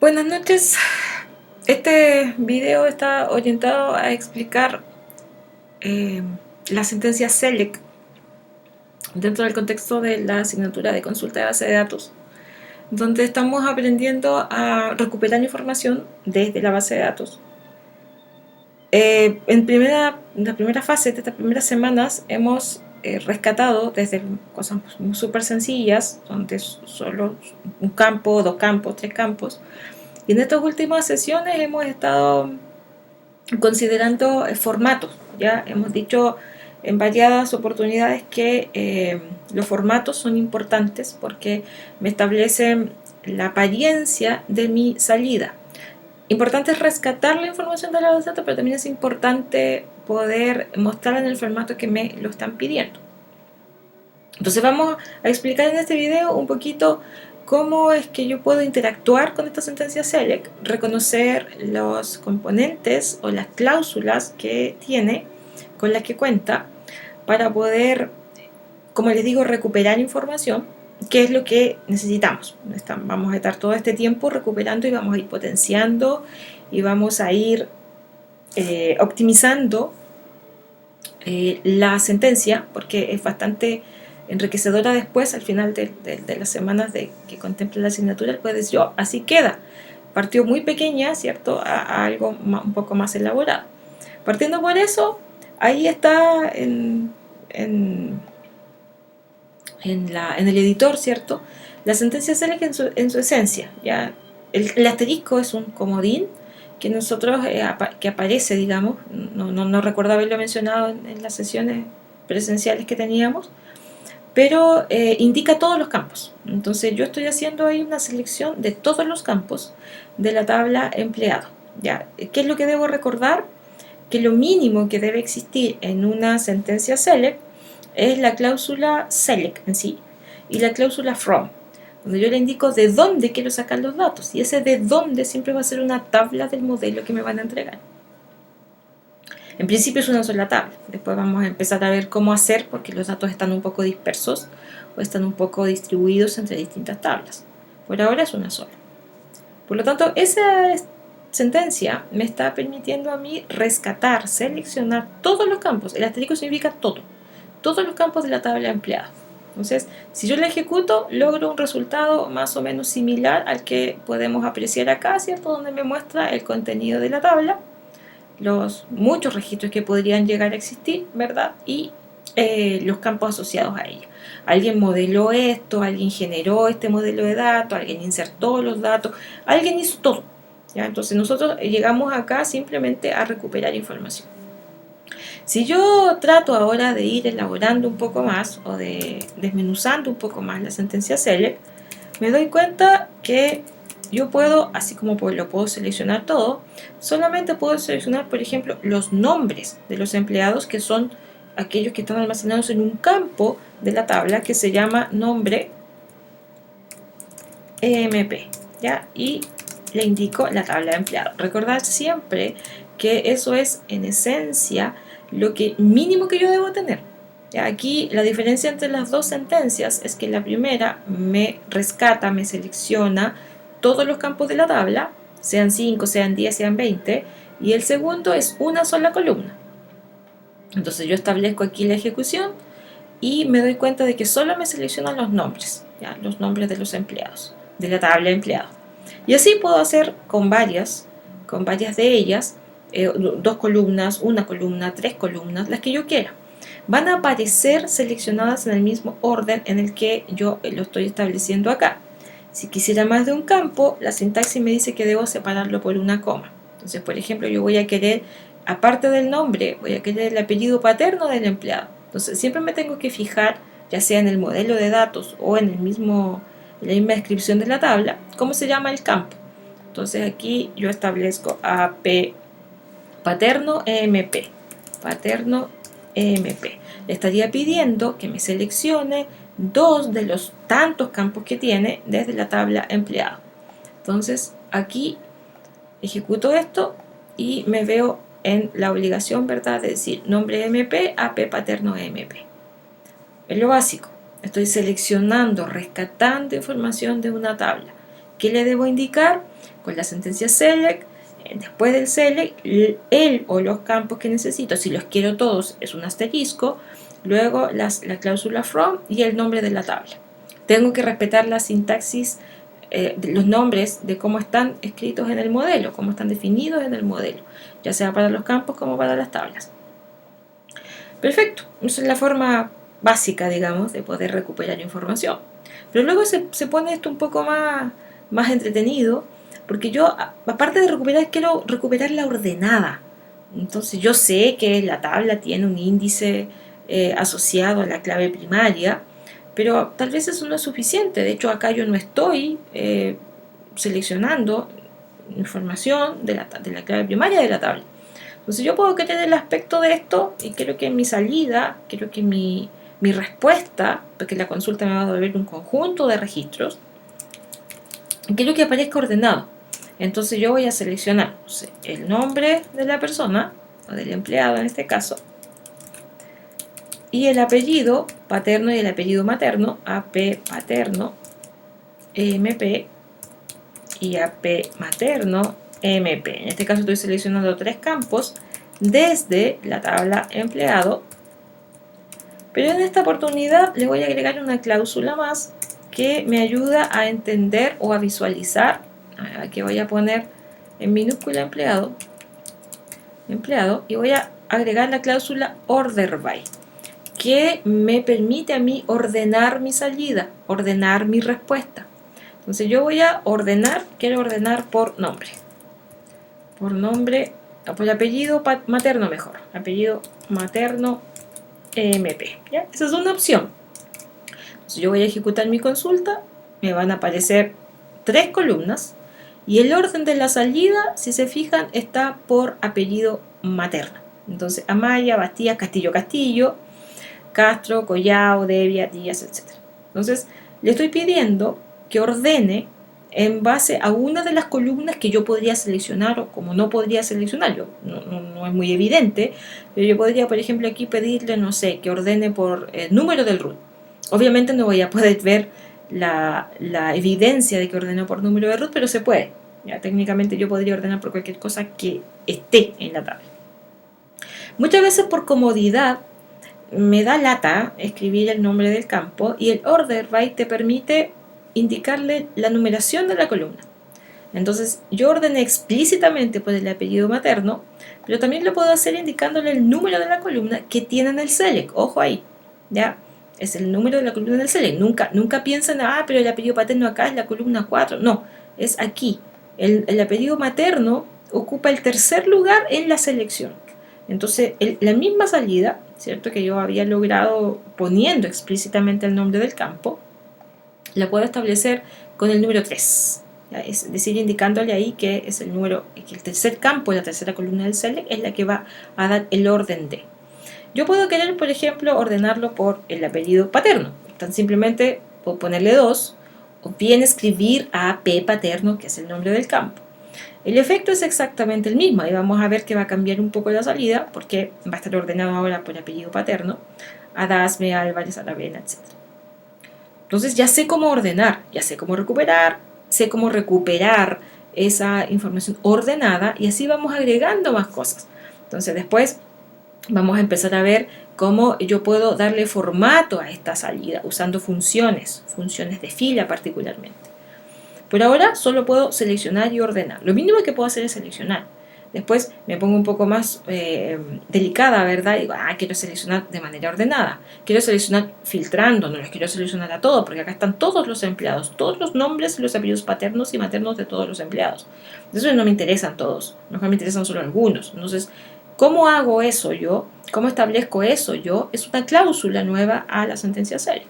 Buenas noches. Este video está orientado a explicar la sentencia SELEC dentro del contexto de la asignatura de consulta de base de datos, donde estamos aprendiendo a recuperar información desde la base de datos. En la primera fase de estas primeras semanas hemos rescatado desde cosas súper sencillas, donde solo un campo, dos campos, tres campos. Y en estas últimas sesiones hemos estado considerando formatos. Ya hemos dicho en variadas oportunidades que los formatos son importantes porque me establecen la apariencia de mi salida. Importante es rescatar la información de la base de datos, pero también es importante poder mostrarla en el formato que me lo están pidiendo. Entonces vamos a explicar en este video un poquito cómo es que yo puedo interactuar con esta sentencia SELEC, reconocer los componentes o las cláusulas que tiene, con las que cuenta, para poder, como les digo, recuperar información, que es lo que necesitamos. Vamos a estar todo este tiempo recuperando y vamos a ir potenciando y vamos a ir optimizando la sentencia, porque es bastante enriquecedora después, al final de las semanas que contempla la asignatura, puede decir, así queda. Partió muy pequeña, ¿cierto?, a algo un poco más elaborado. Partiendo por eso, ahí está en el editor, ¿cierto?, la sentencia SELEC en su esencia. ¿Ya? El asterisco es un comodín que nosotros, que aparece, digamos, no recuerdo haberlo mencionado en las sesiones presenciales que teníamos, pero indica todos los campos. Entonces yo estoy haciendo ahí una selección de todos los campos de la tabla empleado. ¿Ya? ¿Qué es lo que debo recordar? Que lo mínimo que debe existir en una sentencia SELEC es la cláusula SELEC en sí y la cláusula FROM, donde yo le indico de dónde quiero sacar los datos, y ese de dónde siempre va a ser una tabla del modelo que me van a entregar. En principio es una sola tabla, después vamos a empezar a ver cómo hacer porque los datos están un poco dispersos o están un poco distribuidos entre distintas tablas. Por ahora es una sola. Por lo tanto, esa sentencia me está permitiendo a mí rescatar, seleccionar todos los campos. El asterisco significa todo, todos los campos de la tabla empleada. Entonces, si yo la ejecuto, logro un resultado más o menos similar al que podemos apreciar acá, ¿cierto?, donde me muestra el contenido de la tabla, los muchos registros que podrían llegar a existir, ¿verdad?, y los campos asociados a ella. Alguien modeló esto, alguien generó este modelo de datos, alguien insertó los datos, alguien hizo todo. ¿Ya? Entonces nosotros llegamos acá simplemente a recuperar información. Si yo trato ahora de ir elaborando un poco más o de desmenuzando un poco más la sentencia SELEC, me doy cuenta que yo puedo, así como lo puedo seleccionar todo, solamente puedo seleccionar, por ejemplo, los nombres de los empleados, que son aquellos que están almacenados en un campo de la tabla que se llama nombre EMP, ¿ya? Y le indico la tabla de empleados. Recordad siempre que eso es en esencia lo que mínimo que yo debo tener. ¿Ya? Aquí la diferencia entre las dos sentencias es que la primera me rescata, me selecciona todos los campos de la tabla, sean 5, sean 10, sean 20, y el segundo es una sola columna. Entonces yo establezco aquí la ejecución y me doy cuenta de que solo me seleccionan los nombres, ¿ya? Los nombres de los empleados, de la tabla de empleados. Y así puedo hacer con varias de ellas, 2 columnas, una columna, 3 columnas, las que yo quiera. Van a aparecer seleccionadas en el mismo orden en el que yo lo estoy estableciendo acá. Si quisiera más de un campo, la sintaxis me dice que debo separarlo por una coma. Entonces, por ejemplo, yo voy a querer, aparte del nombre, voy a querer el apellido paterno del empleado. Entonces, siempre me tengo que fijar, ya sea en el modelo de datos o en la misma descripción de la tabla, cómo se llama el campo. Entonces, aquí yo establezco AP paterno EMP. Paterno EMP. Le estaría pidiendo que me seleccione 2 de los tantos campos que tiene desde la tabla empleado. Entonces aquí ejecuto esto y me veo en la obligación, ¿verdad?, de decir nombre MP, AP paterno EMP. Es lo básico. Estoy seleccionando, rescatando información de una tabla ¿qué le debo indicar? Con la sentencia select, después del select, el o los campos que necesito, si los quiero todos, es un asterisco, luego la cláusula from y el nombre de la tabla. Tengo que respetar la sintaxis, los nombres de cómo están escritos en el modelo, cómo están definidos en el modelo, ya sea para los campos como para las tablas. Perfecto, esa es la forma básica, digamos, de poder recuperar información. Pero luego se pone esto un poco más entretenido, porque yo, aparte de recuperar, quiero recuperarla ordenada. Entonces yo sé que la tabla tiene un índice asociado a la clave primaria, pero tal vez eso no es suficiente. De hecho, acá yo no estoy seleccionando información de la clave primaria de la tabla. Entonces yo puedo querer el aspecto de esto y quiero que mi salida, quiero que mi respuesta, porque la consulta me va a devolver un conjunto de registros, quiero que aparezca ordenado. Entonces yo voy a seleccionar, no sé, el nombre de la persona, o del empleado en este caso, y el apellido paterno y el apellido materno, AP paterno, MP, y AP materno, MP. En este caso estoy seleccionando 3 campos desde la tabla empleado, pero en esta oportunidad le voy a agregar una cláusula más que me ayuda a entender o a visualizar. Aquí voy a poner en minúscula empleado, y voy a agregar la cláusula order by, que me permite a mí ordenar mi salida, ordenar mi respuesta. Entonces yo voy a ordenar, quiero ordenar por nombre, por apellido materno mejor, apellido materno MP, ¿ya? Esa es una opción. Entonces yo voy a ejecutar mi consulta, me van a aparecer 3 columnas y el orden de la salida, si se fijan, está por apellido materno. Entonces Amaya, Bastías, Castillo, Castillo, Castro, Collao, Devia, Díaz, etc. Entonces le estoy pidiendo que ordene en base a una de las columnas que yo podría seleccionar o como no podría seleccionar. No es muy evidente, pero yo podría, por ejemplo, aquí pedirle, no sé, que ordene por número del root. Obviamente no voy a poder ver la evidencia de que ordenó por número de root, pero se puede. Ya, técnicamente yo podría ordenar por cualquier cosa que esté en la tabla. Muchas veces por comodidad me da lata escribir el nombre del campo y el order by te permite indicarle la numeración de la columna. Entonces yo ordené explícitamente por el apellido materno, pero también lo puedo hacer indicándole el número de la columna que tiene en el select. Ojo ahí, ¿ya? Es el número de la columna del select. Nunca piensen, pero el apellido paterno acá es la columna 4. No, es aquí. El apellido materno ocupa el tercer lugar en la selección. Entonces, la misma salida, ¿cierto?, que yo había logrado poniendo explícitamente el nombre del campo, la puedo establecer con el número 3. ¿Ya? Es decir, indicándole ahí que es el número, que el tercer campo, la tercera columna del select, es la que va a dar el orden de. Yo puedo querer, por ejemplo, ordenarlo por el apellido paterno. Tan simplemente puedo ponerle 2, o bien escribir AP paterno, que es el nombre del campo. El efecto es exactamente el mismo, y vamos a ver que va a cambiar un poco la salida, porque va a estar ordenado ahora por apellido paterno, Adasme, Álvarez, Aravena, etc. Entonces ya sé cómo ordenar, ya sé cómo recuperar esa información ordenada, y así vamos agregando más cosas. Entonces después vamos a empezar a ver cómo yo puedo darle formato a esta salida usando funciones de fila particularmente. Por ahora solo puedo seleccionar y ordenar. Lo mínimo que puedo hacer es seleccionar. Después me pongo un poco más delicada, ¿verdad? Y digo, quiero seleccionar de manera ordenada. Quiero seleccionar filtrando, no los quiero seleccionar a todos, porque acá están todos los empleados, todos los nombres y los apellidos paternos y maternos de todos los empleados. Entonces no me interesan todos, mejor me interesan solo algunos. Entonces, ¿cómo hago eso yo? ¿Cómo establezco eso yo? Es una cláusula nueva a la sentencia select.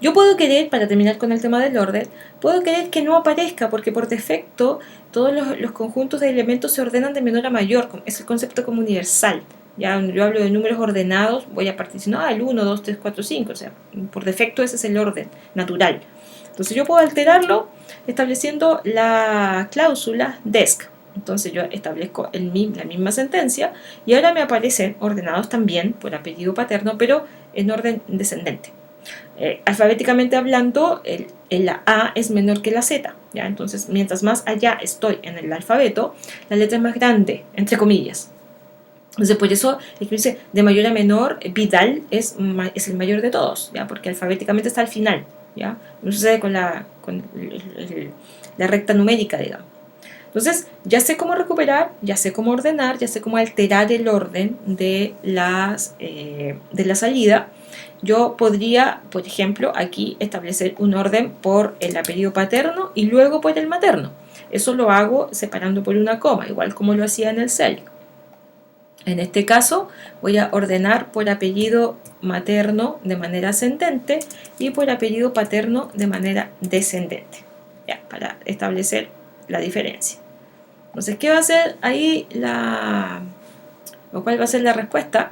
Yo puedo querer, para terminar con el tema del orden, puedo querer que no aparezca, porque por defecto todos los conjuntos de elementos se ordenan de menor a mayor. Es el concepto como universal. Ya cuando yo hablo de números ordenados, voy a partir diciendo, el 1, 2, 3, 4, 5. O sea, por defecto ese es el orden natural. Entonces yo puedo alterarlo estableciendo la cláusula desc. Entonces yo establezco la misma sentencia y ahora me aparecen ordenados también por apellido paterno, pero en orden descendente. Alfabéticamente hablando, la A es menor que la Z, ¿ya? Entonces, mientras más allá estoy en el alfabeto, la letra es más grande, entre comillas. Entonces, por eso escribirse de mayor a menor, Vidal es el mayor de todos, ¿ya? Porque alfabéticamente está al final, ¿ya? No sucede con la recta numérica, digamos. Entonces, ya sé cómo recuperar, ya sé cómo ordenar, ya sé cómo alterar el orden de la salida. Yo podría, por ejemplo, aquí establecer un orden por el apellido paterno y luego por el materno. Eso lo hago separando por una coma, igual como lo hacía en el CELIC. En este caso voy a ordenar por apellido materno de manera ascendente y por apellido paterno de manera descendente, ya, para establecer la diferencia. Entonces, ¿qué va a hacer ahí o cuál va a ser la respuesta?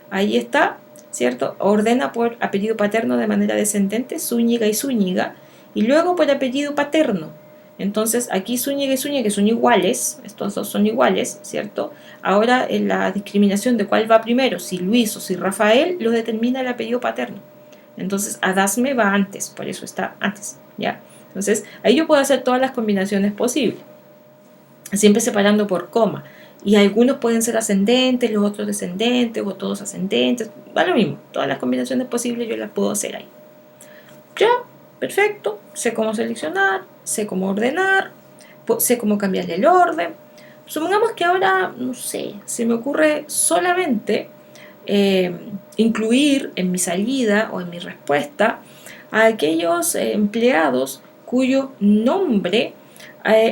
Ahí está, ¿cierto? Ordena por apellido paterno de manera descendente, Zúñiga y Zúñiga, y luego por apellido paterno. Entonces, aquí Zúñiga y Zúñiga, que son iguales, estos dos son iguales, ¿cierto? Ahora, en la discriminación de cuál va primero, si Luis o si Rafael, lo determina el apellido paterno. Entonces, Adasme va antes, por eso está antes, ¿ya? Entonces, ahí yo puedo hacer todas las combinaciones posibles, siempre separando por coma. Y algunos pueden ser ascendentes, los otros descendentes, o todos ascendentes, va lo mismo. Todas las combinaciones posibles yo las puedo hacer ahí. Ya, perfecto. Sé cómo seleccionar, sé cómo ordenar, sé cómo cambiarle el orden. Supongamos que ahora, no sé, se me ocurre solamente incluir en mi salida o en mi respuesta a aquellos empleados cuyo nombre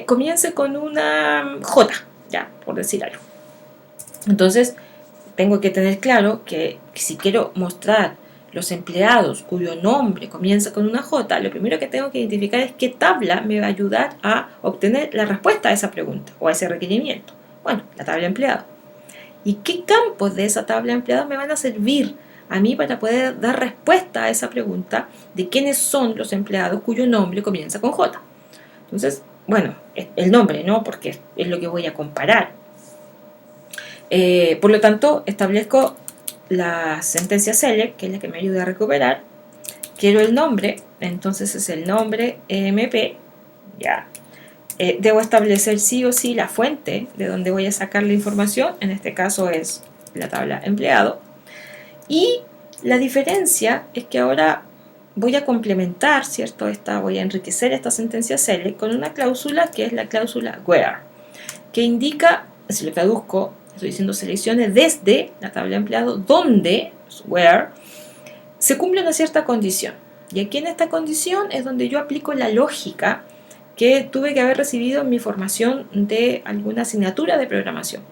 comience con una J, ya, por decir algo. Entonces, tengo que tener claro que si quiero mostrar los empleados cuyo nombre comienza con una J, lo primero que tengo que identificar es qué tabla me va a ayudar a obtener la respuesta a esa pregunta o a ese requerimiento. Bueno, la tabla de empleados. ¿Y qué campos de esa tabla de empleados me van a servir a mí para poder dar respuesta a esa pregunta de quiénes son los empleados cuyo nombre comienza con J? Entonces, bueno, el nombre, ¿no? Porque es lo que voy a comparar. Por lo tanto, establezco la sentencia select, que es la que me ayuda a recuperar. Quiero el nombre, entonces es el nombre EMP, ya. Debo establecer sí o sí la fuente de donde voy a sacar la información, en este caso es la tabla empleado. Y la diferencia es que ahora voy a complementar, ¿cierto? Voy a enriquecer esta sentencia select con una cláusula que es la cláusula where, que indica, si lo traduzco, estoy diciendo seleccione desde la tabla de empleado donde, where, se cumple una cierta condición. Y aquí en esta condición es donde yo aplico la lógica que tuve que haber recibido en mi formación de alguna asignatura de programación.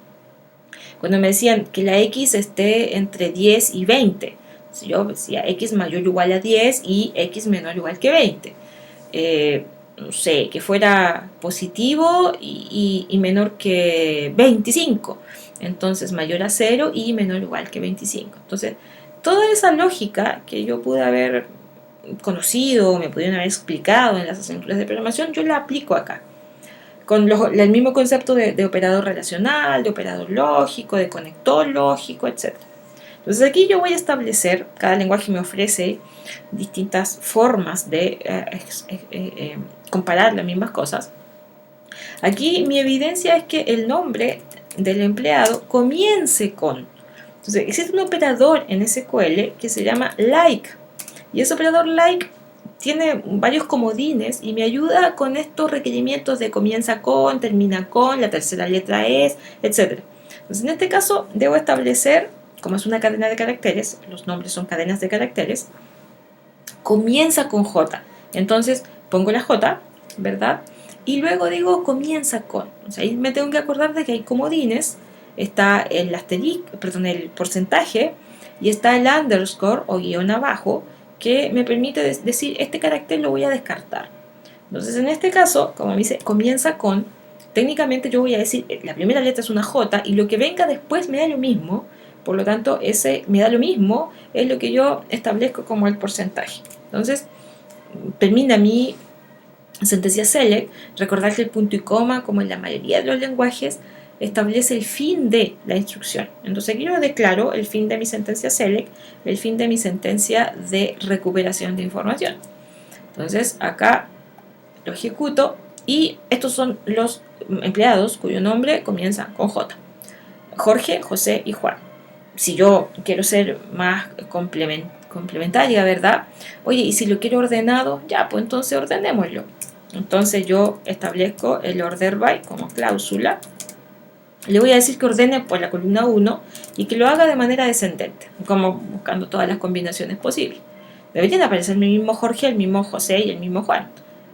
Cuando me decían que la X esté entre 10 y 20, si yo decía X mayor o igual a 10 y X menor o igual que 20. No sé, que fuera positivo y menor que 25. Entonces mayor a 0 y menor o igual que 25. Entonces, toda esa lógica que yo pude haber conocido, me pudieron haber explicado en las asignaturas de programación, yo la aplico acá. Con el mismo concepto de operador relacional, de operador lógico, de conector lógico, etc. Entonces aquí yo voy a establecer, cada lenguaje me ofrece distintas formas de comparar las mismas cosas. Aquí mi evidencia es que el nombre del empleado comience con. Entonces existe un operador en SQL que se llama like. Y ese operador like tiene varios comodines y me ayuda con estos requerimientos de comienza con, termina con, la tercera letra es, etc. Entonces en este caso debo establecer, como es una cadena de caracteres, los nombres son cadenas de caracteres, comienza con J. Entonces pongo la J, ¿verdad? Y luego digo comienza con. O sea, ahí me tengo que acordar de que hay comodines, está el asterisco, perdón, el porcentaje, y está el underscore o guión abajo, que me permite decir este carácter lo voy a descartar. Entonces en este caso, como me dice comienza con, técnicamente yo voy a decir la primera letra es una J y lo que venga después me da lo mismo, por lo tanto ese me da lo mismo es lo que yo establezco como el porcentaje. Entonces termina mi sentencia select. Recordar que el punto y coma, como en la mayoría de los lenguajes, establece el fin de la instrucción. Entonces aquí yo declaro el fin de mi sentencia select, el fin de mi sentencia de recuperación de información. Entonces acá lo ejecuto y estos son los empleados cuyo nombre comienza con J. Jorge, José y Juan. Si yo quiero ser más complementaria, ¿verdad? Oye, y si lo quiero ordenado, ya, pues entonces ordenémoslo. Entonces yo establezco el order by como cláusula. Le voy a decir que ordene por la columna 1 y que lo haga de manera descendente, como buscando todas las combinaciones posibles. Deberían aparecer el mismo Jorge, el mismo José y el mismo Juan.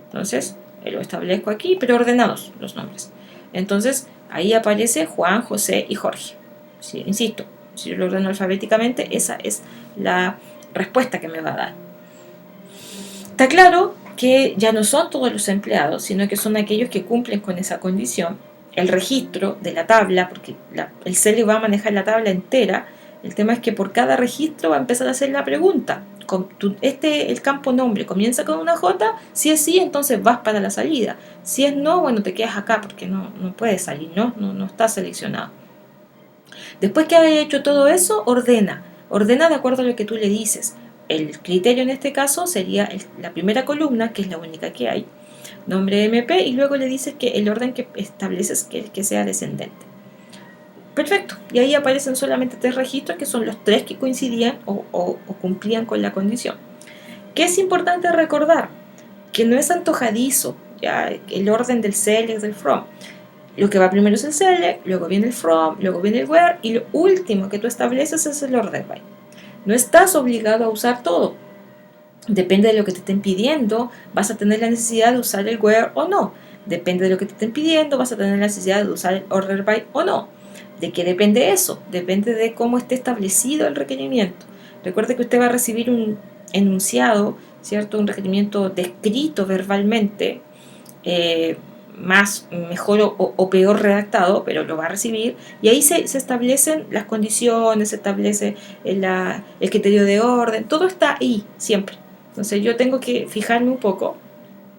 Entonces lo establezco aquí, pero ordenados los nombres. Entonces ahí aparece Juan, José y Jorge. Sí, insisto, si yo lo ordeno alfabéticamente, esa es la respuesta que me va a dar. Está claro que ya no son todos los empleados, sino que son aquellos que cumplen con esa condición. El registro de la tabla, porque el CL va a manejar la tabla entera. El tema es que por cada registro va a empezar a hacer la pregunta. El campo nombre comienza con una J, si es sí, entonces vas para la salida. Si es no, bueno, te quedas acá porque no puedes salir, no está seleccionado. Después que haya hecho todo eso, ordena de acuerdo a lo que tú le dices. El criterio en este caso sería la primera columna, que es la única que hay, nombre MP, y luego le dices que el orden que estableces que sea descendente. Perfecto, y ahí aparecen solamente 3 registros, que son los 3 que coincidían o cumplían con la condición. ¿Qué es importante recordar? Que no es antojadizo ya el orden del select, del from. Lo que va primero es el select, luego viene el from, luego viene el where, y lo último que tú estableces es el order by. No estás obligado a usar todo. Depende de lo que te estén pidiendo, vas a tener la necesidad de usar el where o no. Depende de lo que te estén pidiendo, vas a tener la necesidad de usar el order by o no. ¿De qué depende eso? Depende de cómo esté establecido el requerimiento. Recuerde que usted va a recibir un enunciado, ¿cierto? Un requerimiento descrito verbalmente, mejor o peor redactado, pero lo va a recibir, y ahí se establecen las condiciones, se establece el criterio de orden, todo está ahí siempre. Entonces yo tengo que fijarme un poco,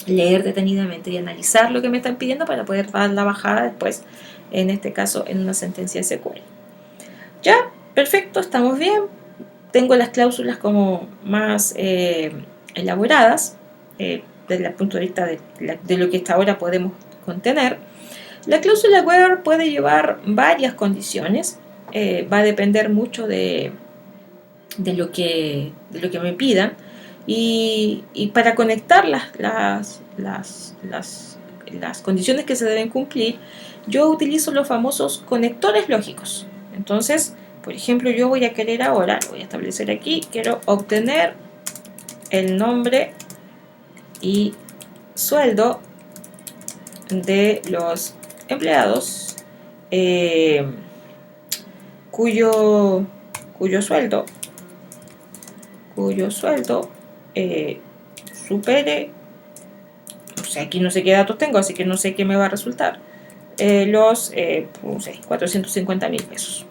leer detenidamente y analizar lo que me están pidiendo para poder dar la bajada después, en este caso en una sentencia SQL. Ya, perfecto, estamos bien. Tengo las cláusulas como más elaboradas desde el punto de vista de lo que hasta ahora podemos contener. La cláusula where puede llevar varias condiciones, va a depender mucho de lo que me pidan, y para conectar las condiciones que se deben cumplir, yo utilizo los famosos conectores lógicos. Entonces, por ejemplo, yo voy a querer ahora, voy a establecer aquí, quiero obtener el nombre y sueldo de los empleados cuyo sueldo supere, o sea, aquí no sé qué datos tengo, así que no sé qué me va a resultar, los 450.000 pesos.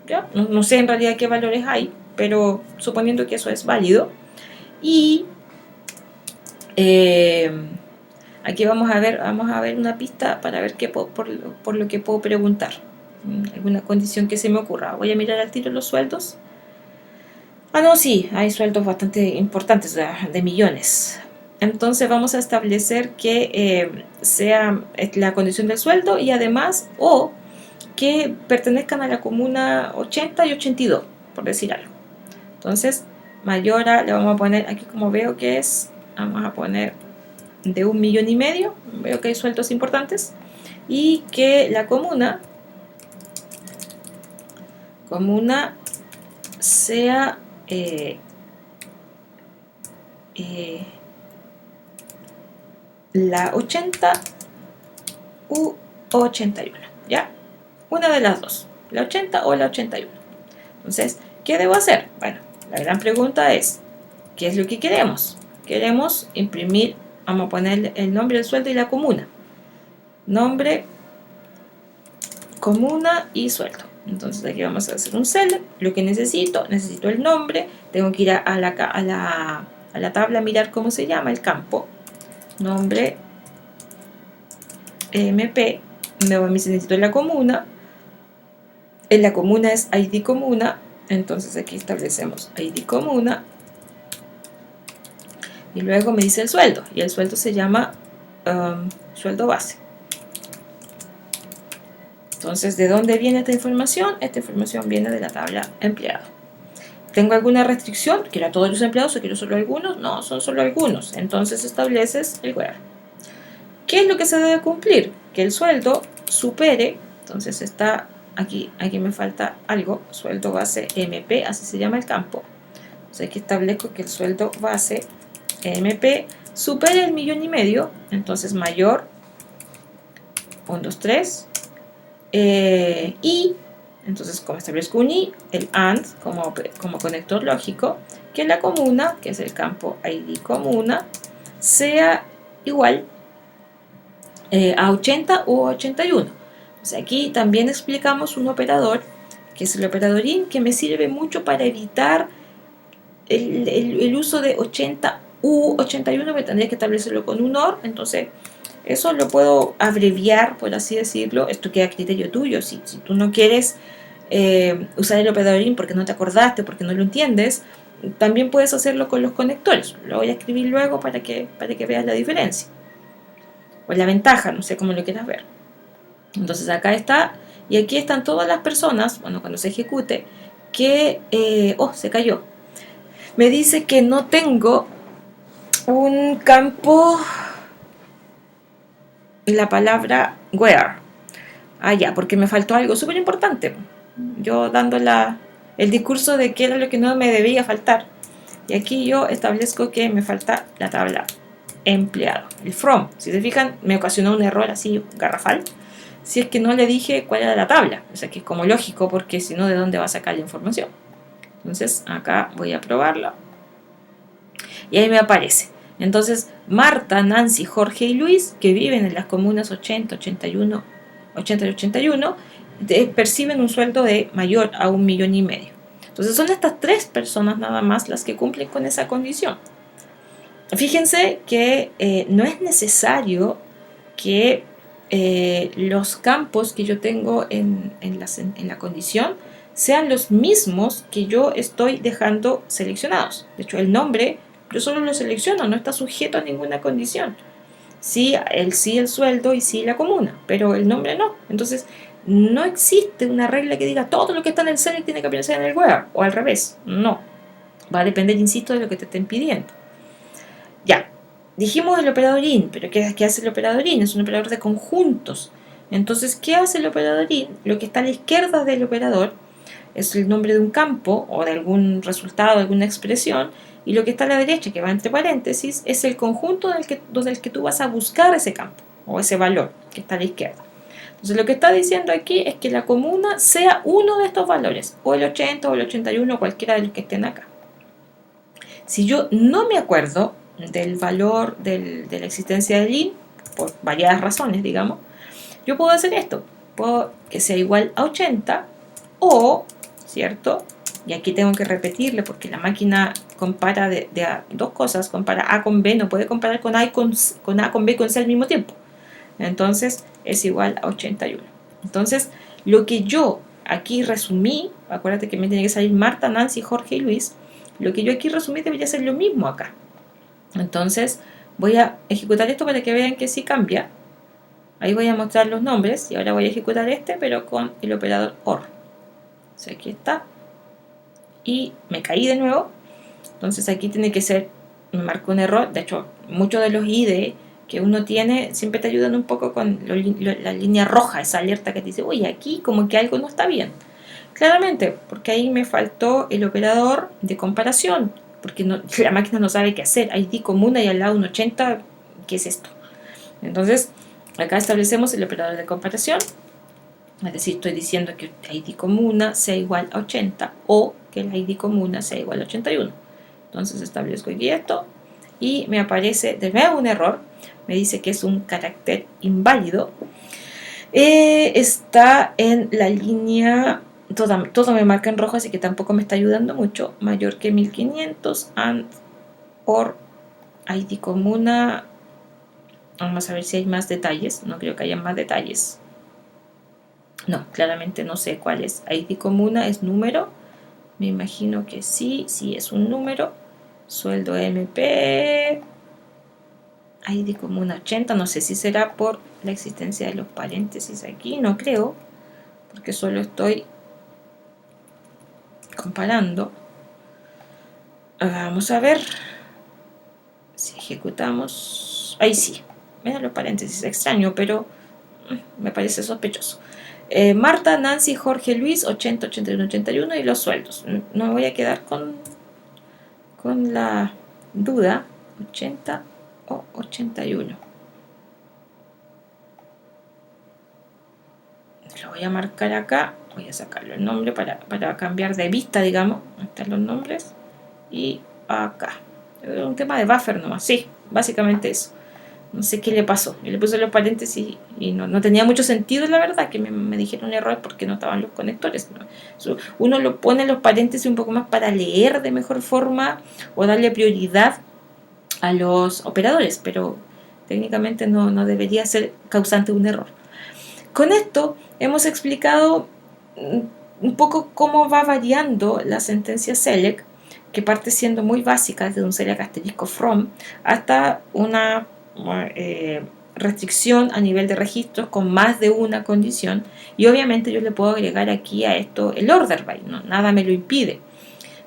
¿Ya? No sé en realidad qué valores hay, pero suponiendo que eso es válido. Y aquí vamos a ver una pista para ver qué por lo que puedo preguntar. Alguna condición que se me ocurra. Voy a mirar al tiro los sueldos. No, sí, hay sueldos bastante importantes, de millones. Entonces vamos a establecer que sea la condición del sueldo y además o que pertenezcan a la comuna 80 y 82, por decir algo. Entonces, mayor a, le vamos a poner aquí, como veo que es, vamos a poner de 1,5 millones, veo que hay sueldos importantes, y que la comuna sea la 80 u 81, ¿ya? Una de las dos, la 80 o la 81. Entonces, ¿qué debo hacer? Bueno, la gran pregunta es, ¿qué es lo que queremos? Queremos imprimir, vamos a poner el nombre, el sueldo y la comuna. Nombre, comuna y sueldo. Entonces aquí vamos a hacer un select. Lo que necesito el nombre, tengo que ir a la tabla a mirar cómo se llama el campo. Nombre, MP, necesito la comuna, En la comuna es ID comuna, entonces aquí establecemos ID comuna y luego me dice el sueldo, y el sueldo se llama sueldo base. Entonces, ¿de dónde viene esta información? Esta información viene de la tabla empleado. ¿Tengo alguna restricción? ¿Quiero a todos los empleados o quiero solo algunos? No, son solo algunos. Entonces estableces el where. ¿Qué es lo que se debe cumplir? Que el sueldo supere, entonces está aquí me falta algo, sueldo base MP, así se llama el campo. Entonces aquí establezco que el sueldo base MP supere el 1,5 millones, entonces mayor 1, 2, 3 y entonces como establezco un i, el AND como conector lógico, que la comuna, que es el campo ID comuna, sea igual a 80 u 81. O sea, aquí también explicamos un operador, que es el operador IN, que me sirve mucho para evitar el uso de 80 u 81, que tendría que establecerlo con un OR. Entonces, eso lo puedo abreviar, por así decirlo. Esto queda a criterio tuyo. Si tú no quieres usar el operador IN porque no te acordaste, porque no lo entiendes, también puedes hacerlo con los conectores. Lo voy a escribir luego para que veas la diferencia. O la ventaja, no sé cómo lo quieras ver. Entonces acá está, y aquí están todas las personas, bueno, cuando se ejecute, que, se cayó. Me dice que no tengo un campo, la palabra where. Ah, ya, porque me faltó algo súper importante. Yo dando el discurso de qué era lo que no me debía faltar. Y aquí yo establezco que me falta la tabla empleado, el from. Si se fijan, me ocasionó un error así garrafal si es que no le dije cuál era la tabla. O sea que es como lógico, porque si no, ¿de dónde va a sacar la información? Entonces acá voy a probarlo y ahí me aparece. Entonces Marta, Nancy, Jorge y Luis, que viven en las comunas 80, 81, 80 y 81, perciben un sueldo de mayor a 1,5 millones. Entonces son estas 3 personas nada más las que cumplen con esa condición. Fíjense que no es necesario que los campos que yo tengo en la condición sean los mismos que yo estoy dejando seleccionados. De hecho, el nombre yo solo lo selecciono, no está sujeto a ninguna condición. Sí el sueldo y sí la comuna, pero el nombre no. Entonces, no existe una regla que diga todo lo que está en el select tiene que aparecer en el where, o al revés. No. Va a depender, insisto, de lo que te estén pidiendo. Ya, dijimos el operador IN, pero ¿qué hace el operador IN? Es un operador de conjuntos. Entonces, ¿qué hace el operador IN? Lo que está a la izquierda del operador es el nombre de un campo o de algún resultado, de alguna expresión, y lo que está a la derecha, que va entre paréntesis, es el conjunto del que tú vas a buscar ese campo o ese valor que está a la izquierda. Entonces, lo que está diciendo aquí es que la comuna sea uno de estos valores, o el 80 o el 81, cualquiera de los que estén acá. Si yo no me acuerdo del valor de la existencia del IN, por variadas razones, digamos, yo puedo hacer esto. Puedo que sea igual a 80 o, ¿cierto? Y aquí tengo que repetirle porque la máquina compara de dos cosas, compara A con B, no puede comparar con A con B y con C al mismo tiempo. Entonces es igual a 81. Entonces, lo que yo aquí resumí, acuérdate que me tiene que salir Marta, Nancy, Jorge y Luis, lo que yo aquí resumí debería ser lo mismo acá. Entonces voy a ejecutar esto para que vean que sí cambia. Ahí voy a mostrar los nombres y ahora voy a ejecutar este, pero con el operador OR. O sea, aquí está. Y me caí de nuevo. Entonces aquí tiene que ser, me marcó un error. De hecho, muchos de los IDE que uno tiene siempre te ayudan un poco con la línea roja, esa alerta que te dice, oye, aquí como que algo no está bien. Claramente, porque ahí me faltó el operador de comparación, porque la máquina no sabe qué hacer. ID comuna y al lado un 80, ¿qué es esto? Entonces, acá establecemos el operador de comparación, es decir, estoy diciendo que ID comuna sea igual a 80 o que el ID comuna sea igual a 81. Entonces establezco aquí esto y me aparece de nuevo un error, me dice que es un carácter inválido. Está en la línea, todo me marca en rojo, así que tampoco me está ayudando mucho, mayor que 1500 and or ID comuna. Vamos a ver si hay más detalles, no creo que haya más detalles. No, claramente no sé cuál es. ID comuna es número. Me imagino que sí, sí es un número. Sueldo MP. ID comuna 80. No sé si será por la existencia de los paréntesis aquí. No creo. Porque solo estoy comparando. Vamos a ver si ejecutamos. Ahí sí. Mira los paréntesis. Extraño, pero me parece sospechoso. Marta, Nancy, Jorge, Luis, 80, 81, 81 y los sueldos. No me voy a quedar con la duda. 80 o 81. Lo voy a marcar acá. Voy a sacarle el nombre para cambiar de vista, digamos. Ahí están los nombres. Y acá. Un tema de buffer nomás. Sí, básicamente eso. No sé qué le pasó. Yo le puse los paréntesis y no tenía mucho sentido, la verdad, que me dijeron error porque no estaban los conectores, ¿no? Uno lo pone los paréntesis un poco más para leer de mejor forma o darle prioridad a los operadores, pero técnicamente no debería ser causante de un error. Con esto hemos explicado un poco cómo va variando la sentencia select, que parte siendo muy básica, desde un select asterisco from hasta una restricción a nivel de registros con más de una condición, y obviamente yo le puedo agregar aquí a esto el order by, ¿no? Nada me lo impide.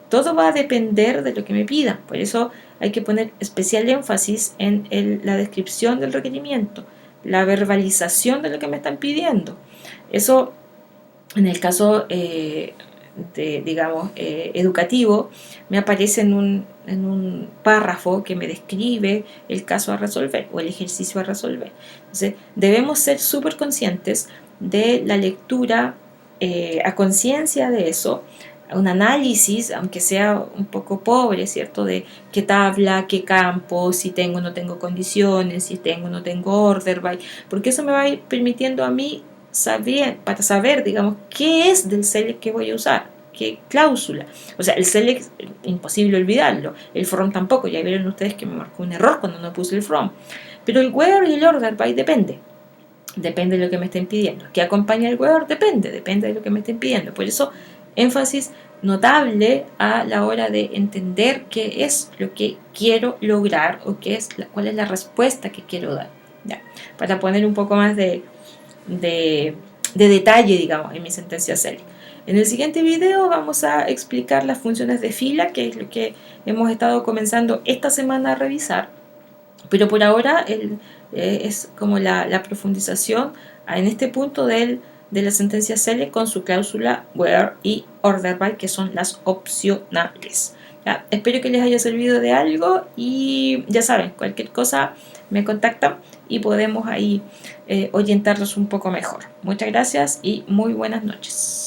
Todo va a depender de lo que me pidan, por eso hay que poner especial énfasis en la descripción del requerimiento, la verbalización de lo que me están pidiendo. Eso en el caso digamos, educativo, me aparece en un párrafo que me describe el caso a resolver o el ejercicio a resolver. Entonces, debemos ser súper conscientes de la lectura a conciencia de eso, un análisis, aunque sea un poco pobre, ¿cierto? De qué tabla, qué campo, si tengo o no tengo condiciones, si tengo o no tengo order by, porque eso me va a ir permitiendo a mí para saber, digamos, qué es del select que voy a usar, qué cláusula. O sea, el select, imposible olvidarlo, el from tampoco, ya vieron ustedes que me marcó un error cuando no puse el from. Pero el where y el order by depende de lo que me estén pidiendo. ¿Qué acompaña el where? Depende de lo que me estén pidiendo. Por eso, énfasis notable a la hora de entender qué es lo que quiero lograr o cuál es la respuesta que quiero dar. ¿Ya? Para poner un poco más de detalle, digamos, en mi sentencia select. En el siguiente video vamos a explicar las funciones de fila, que es lo que hemos estado comenzando esta semana a revisar, pero por ahora es como la profundización en este punto de la sentencia select con su cláusula where y order by, que son las opcionales. ¿Ya? Espero que les haya servido de algo y ya saben, cualquier cosa me contactan y podemos ahí orientarlos un poco mejor. Muchas gracias y muy buenas noches.